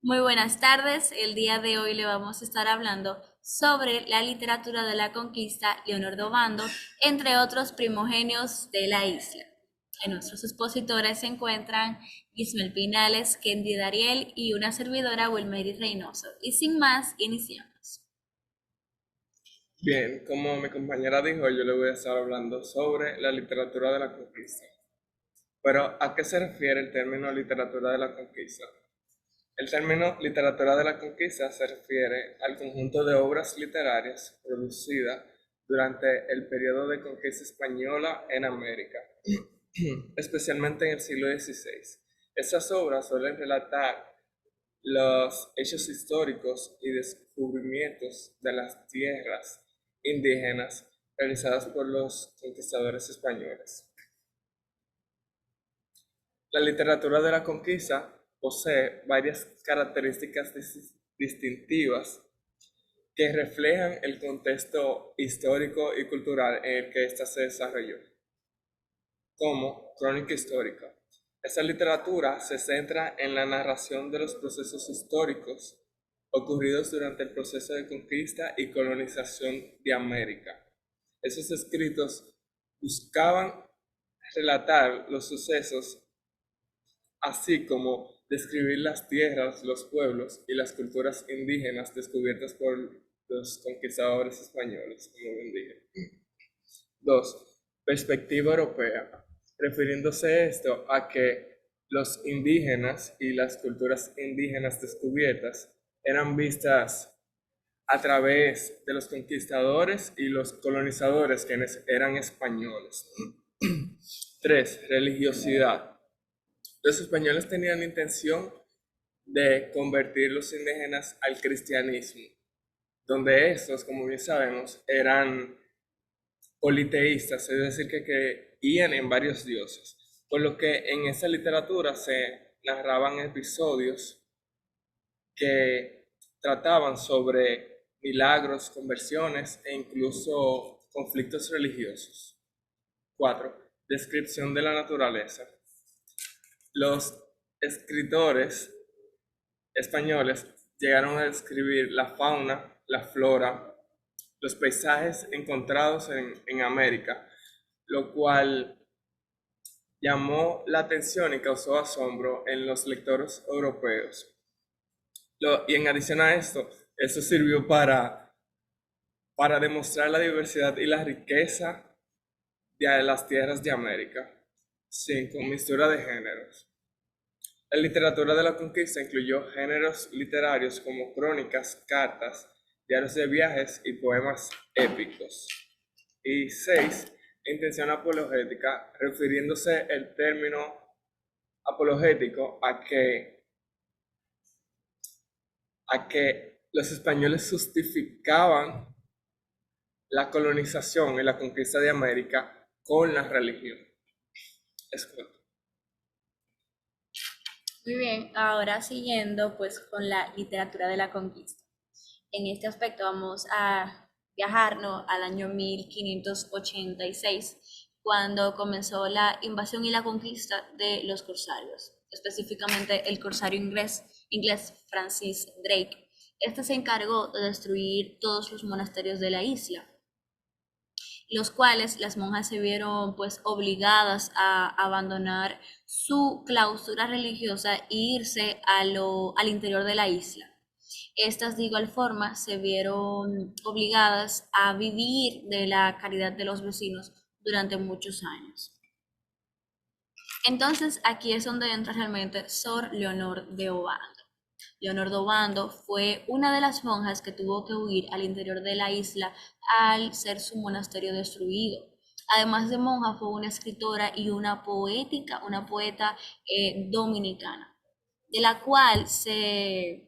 Muy buenas tardes. El día de hoy le vamos a estar hablando sobre la literatura de la conquista, Leonardo Bando, entre otros primogenios de la isla. En nuestros expositores se encuentran Ismael Pinales, Kendi Dariel y una servidora, Wilmery Reynoso. Y sin más, iniciamos. Bien, como mi compañera dijo, yo le voy a estar hablando sobre la literatura de la conquista. Pero, ¿a qué se refiere el término literatura de la conquista? El término literatura de la conquista se refiere al conjunto de obras literarias producidas durante el periodo de conquista española en América, especialmente en el siglo XVI. Estas obras suelen relatar los hechos históricos y descubrimientos de las tierras indígenas realizadas por los conquistadores españoles. La literatura de la conquista posee varias características distintivas que reflejan el contexto histórico y cultural en el que ésta se desarrolló, como crónica histórica. Esta literatura se centra en la narración de los procesos históricos ocurridos durante el proceso de conquista y colonización de América. Esos escritos buscaban relatar los sucesos, así como describir las tierras, los pueblos y las culturas indígenas descubiertas por los conquistadores españoles, como bien dije. 2. Perspectiva europea, refiriéndose esto a que los indígenas y las culturas indígenas descubiertas eran vistas a través de los conquistadores y los colonizadores, quienes eran españoles. 3. Religiosidad. Los españoles tenían intención de convertir los indígenas al cristianismo, donde estos, como bien sabemos, eran politeístas, es decir, que creían en varios dioses, por lo que en esa literatura se narraban episodios que trataban sobre milagros, conversiones e incluso conflictos religiosos. 4. Descripción de la naturaleza. Los escritores españoles llegaron a describir la fauna, la flora, los paisajes encontrados en América, lo cual llamó la atención y causó asombro en los lectores europeos. Y en adición a esto, eso sirvió para demostrar la diversidad y la riqueza de las tierras de América, sin con mixtura de géneros. La literatura de la conquista incluyó géneros literarios como crónicas, cartas, diarios de viajes y poemas épicos. Y 6. Intención apologética, refiriéndose el término apologético a que los españoles justificaban la colonización y la conquista de América con la religión. Es correcto. Muy bien, ahora siguiendo pues con la literatura de la conquista. En este aspecto vamos a viajarnos al año 1586, cuando comenzó la invasión y la conquista de los corsarios, específicamente el corsario inglés Francis Drake. Este se encargó de destruir todos los monasterios de la isla, los cuales las monjas se vieron pues obligadas a abandonar su clausura religiosa e irse al interior de la isla. Estas de igual forma se vieron obligadas a vivir de la caridad de los vecinos durante muchos años. Entonces aquí es donde entra realmente Sor Leonor de Obando. Leonor de Obando fue una de las monjas que tuvo que huir al interior de la isla al ser su monasterio destruido. Además de monja, fue una escritora y una poeta dominicana, de la cual se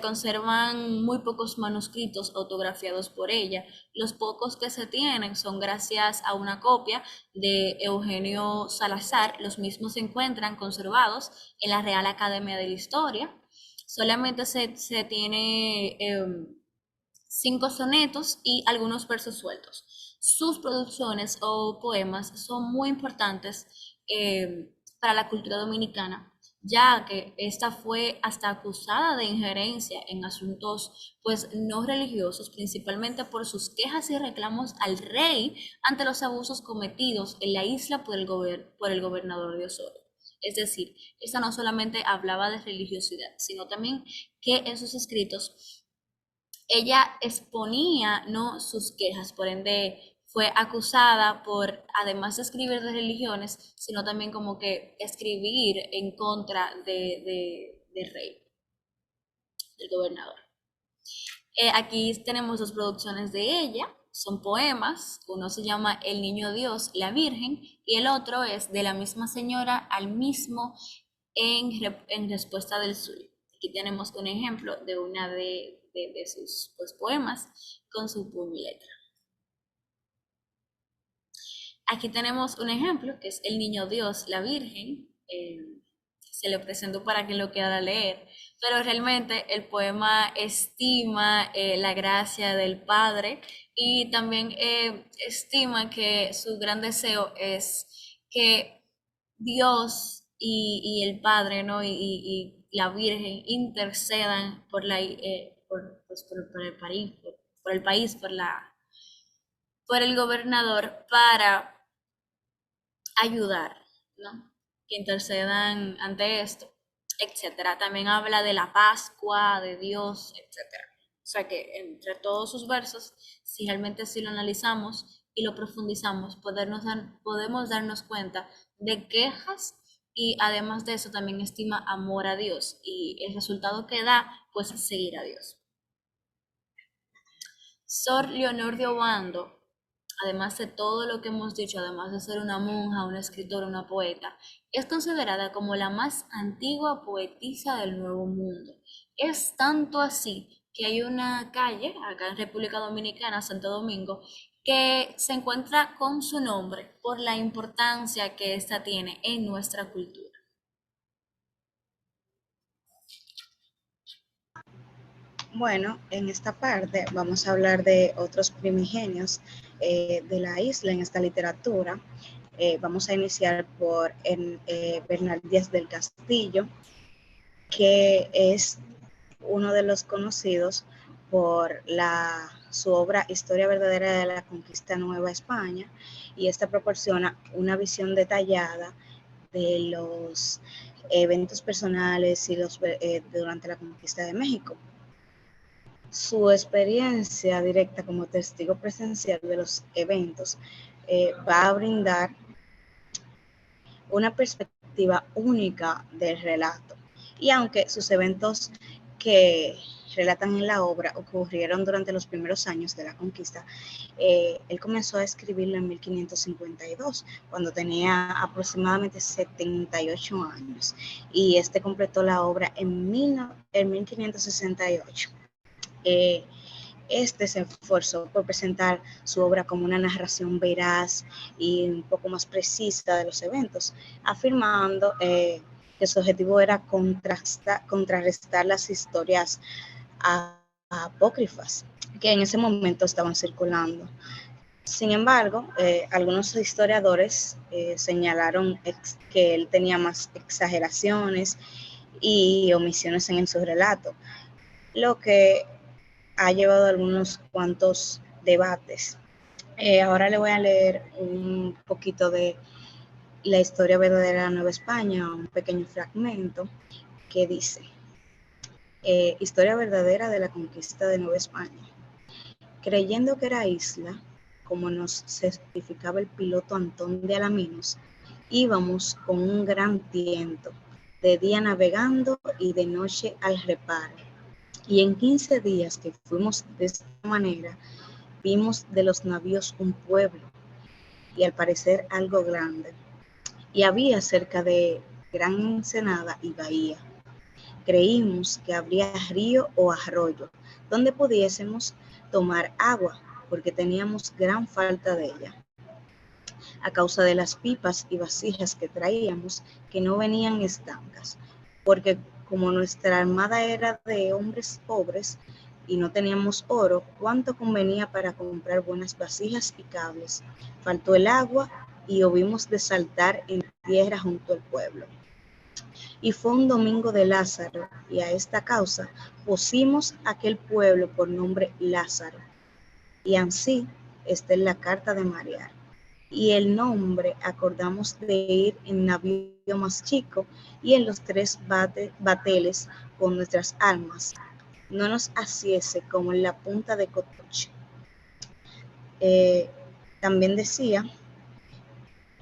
conservan muy pocos manuscritos autografiados por ella. Los pocos que se tienen son gracias a una copia de Eugenio Salazar. Los mismos se encuentran conservados en la Real Academia de la Historia. Solamente se tiene 5 sonetos y algunos versos sueltos. Sus producciones o poemas son muy importantes para la cultura dominicana, ya que esta fue hasta acusada de injerencia en asuntos pues no religiosos, principalmente por sus quejas y reclamos al rey ante los abusos cometidos en la isla por el gobernador de Osorio. Es decir, esta no solamente hablaba de religiosidad, sino también que en sus escritos ella exponía, ¿no?, sus quejas, por ende fue acusada por, además de escribir de religiones, sino también como que escribir en contra del rey, del gobernador. Aquí tenemos dos producciones de ella, son poemas, uno se llama El Niño Dios, la Virgen, y el otro es de la misma señora al mismo en respuesta del suyo. Aquí tenemos un ejemplo de una de sus pues, poemas con su puño y letra. Aquí tenemos un ejemplo que es El Niño Dios, la Virgen. Se lo presento para que lo quiera leer, pero realmente el poema estima la gracia del Padre y también estima que su gran deseo es que Dios y el Padre, ¿no? Y la Virgen intercedan por el país, por el país, por el gobernador para ayudar, ¿no? Que intercedan ante esto, etcétera. También habla de la Pascua, de Dios, etcétera. O sea que entre todos sus versos, si realmente si lo analizamos y lo profundizamos, podemos darnos cuenta de quejas y además de eso también estima amor a Dios y el resultado que da, pues seguir a Dios. Sor Leonor de Obando, además de todo lo que hemos dicho, además de ser una monja, una escritora, una poeta, es considerada como la más antigua poetisa del Nuevo Mundo. Es tanto así que hay una calle acá en República Dominicana, Santo Domingo, que se encuentra con su nombre por la importancia que ésta tiene en nuestra cultura. Bueno, en esta parte vamos a hablar de otros primigenios de la isla en esta literatura. Vamos a iniciar por Bernal Díaz del Castillo, que es uno de los conocidos por su obra Historia verdadera de la conquista Nueva España, y esta proporciona una visión detallada de los eventos personales y durante la conquista de México. Su experiencia directa como testigo presencial de los eventos va a brindar una perspectiva única del relato. Y aunque sus eventos que relatan en la obra ocurrieron durante los primeros años de la conquista, él comenzó a escribirlo en 1552, cuando tenía aproximadamente 78 años, y completó la obra en 1568. Se esforzó por presentar su obra como una narración veraz y un poco más precisa de los eventos, afirmando que su objetivo era contrarrestar las historias apócrifas que en ese momento estaban circulando. Sin embargo, algunos historiadores señalaron que él tenía más exageraciones y omisiones en su relato, lo que ha llevado a algunos cuantos debates. Ahora le voy a leer un poquito de la historia verdadera de la Nueva España, un pequeño fragmento que dice: historia verdadera de la conquista de Nueva España. Creyendo que era isla, como nos certificaba el piloto Antón de Alaminos, íbamos con un gran tiento, de día navegando y de noche al reparo. Y en 15 días que fuimos de esta manera, vimos de los navíos un pueblo, y al parecer algo grande. Y había cerca de gran ensenada y bahía. Creímos que habría río o arroyo, donde pudiésemos tomar agua, porque teníamos gran falta de ella, a causa de las pipas y vasijas que traíamos, que no venían estancas, porque como nuestra armada era de hombres pobres y no teníamos oro, cuánto convenía para comprar buenas vasijas y cables. Faltó el agua y hubimos de saltar en tierra junto al pueblo. y fue un domingo de Lázaro, y a esta causa pusimos aquel pueblo por nombre Lázaro. Y así está en la carta de María. Y el nombre acordamos de ir en navío más chico y en los 3 bateles con nuestras almas, no nos asiese como en la punta de cotoche. También decía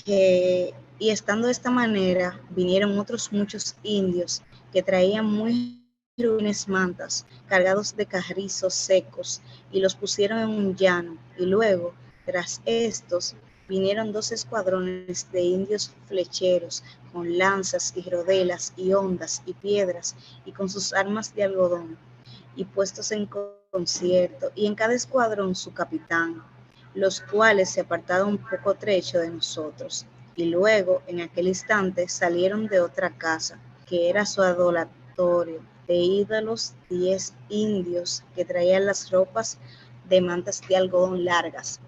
que, y estando de esta manera, vinieron otros muchos indios que traían muy ruines mantas, cargados de carrizos secos, y los pusieron en un llano, y luego, tras estos, vinieron 2 escuadrones de indios flecheros, con lanzas y rodelas y hondas y piedras, y con sus armas de algodón, y puestos en concierto, y en cada escuadrón su capitán, los cuales se apartaron un poco trecho de nosotros, y luego en aquel instante salieron de otra casa, que era su adoratorio, de ídolos 10 indios que traían las ropas de mantas de algodón largas,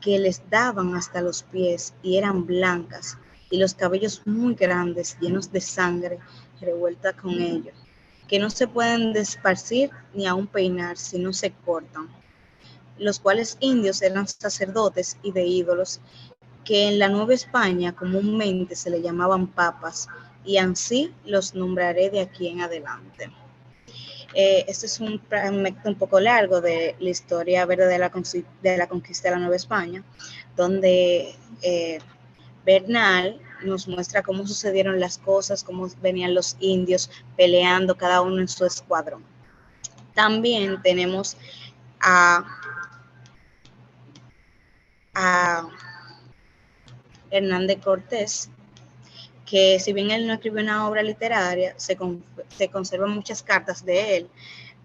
que les daban hasta los pies y eran blancas, y los cabellos muy grandes, llenos de sangre revuelta con ellos, que no se pueden desparcir ni aún peinar si no se cortan, los cuales indios eran sacerdotes y de ídolos, que en la Nueva España comúnmente se le llamaban papas, y así los nombraré de aquí en adelante. Este es un fragmento un poco largo de la historia verdadera de la conquista de la Nueva España, donde Bernal nos muestra cómo sucedieron las cosas, cómo venían los indios peleando cada uno en su escuadrón. También tenemos a Hernández Cortés, que si bien él no escribió una obra literaria, se conservan muchas cartas de él,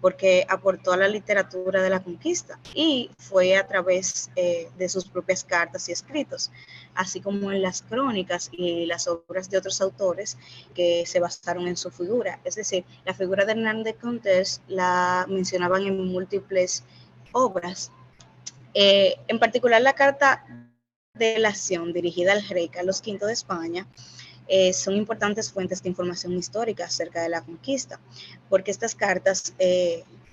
porque aportó a la literatura de la conquista y fue a través de sus propias cartas y escritos, así como en las crónicas y las obras de otros autores que se basaron en su figura. Es decir, la figura de Hernández Cortés la mencionaban en múltiples obras. En particular, la carta de relación dirigida al rey Carlos V de España son importantes fuentes de información histórica acerca de la conquista, porque estas cartas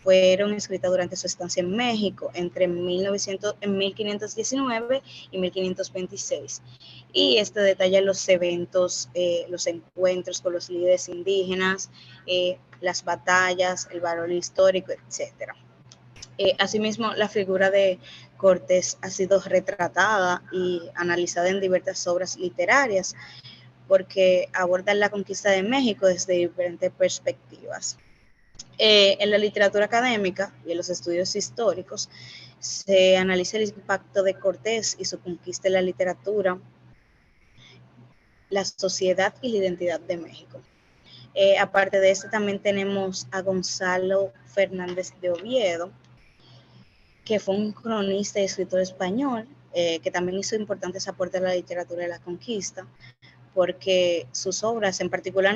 fueron escritas durante su estancia en México entre 1519 y 1526. Y este detalla los eventos, los encuentros con los líderes indígenas, las batallas, el valor histórico, etc. Asimismo, la figura de Cortés ha sido retratada y analizada en diversas obras literarias, porque abordan la conquista de México desde diferentes perspectivas. En la literatura académica y en los estudios históricos se analiza el impacto de Cortés y su conquista en la literatura, la sociedad y la identidad de México. Aparte de esto, también tenemos a Gonzalo Fernández de Oviedo, que fue un cronista y escritor español, que también hizo importantes aportes a la literatura de la conquista, porque sus obras, en particular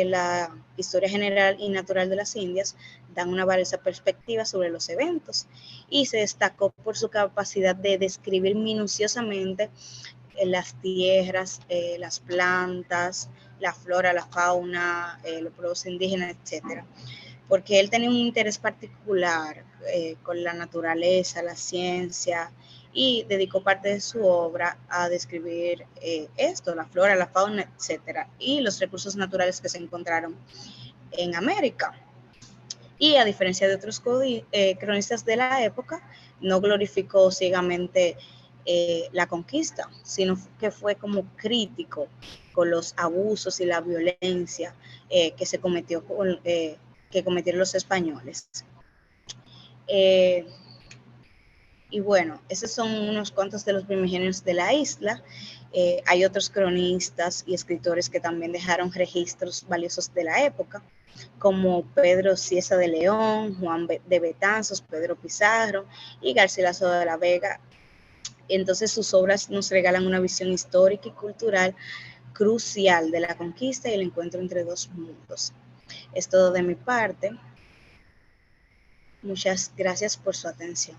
la historia general y natural de las Indias, dan una valiosa perspectiva sobre los eventos, y se destacó por su capacidad de describir minuciosamente las tierras, las plantas, la flora, la fauna, los pueblos indígenas, etcétera, porque él tenía un interés particular con la naturaleza, la ciencia, y dedicó parte de su obra a describir esto, la flora, la fauna, etcétera, y los recursos naturales que se encontraron en América. Y a diferencia de otros cronistas de la época, no glorificó ciegamente la conquista, sino que fue como crítico con los abusos y la violencia que se cometió que cometieron los españoles. Y bueno, esos son unos cuantos de los primigenios de la isla. Hay otros cronistas y escritores que también dejaron registros valiosos de la época, como Pedro Cieza de León, Juan de Betanzos, Pedro Pizarro y Garcilaso de la Vega. Entonces sus obras nos regalan una visión histórica y cultural crucial de la conquista y el encuentro entre dos mundos. Es todo de mi parte. Muchas gracias por su atención.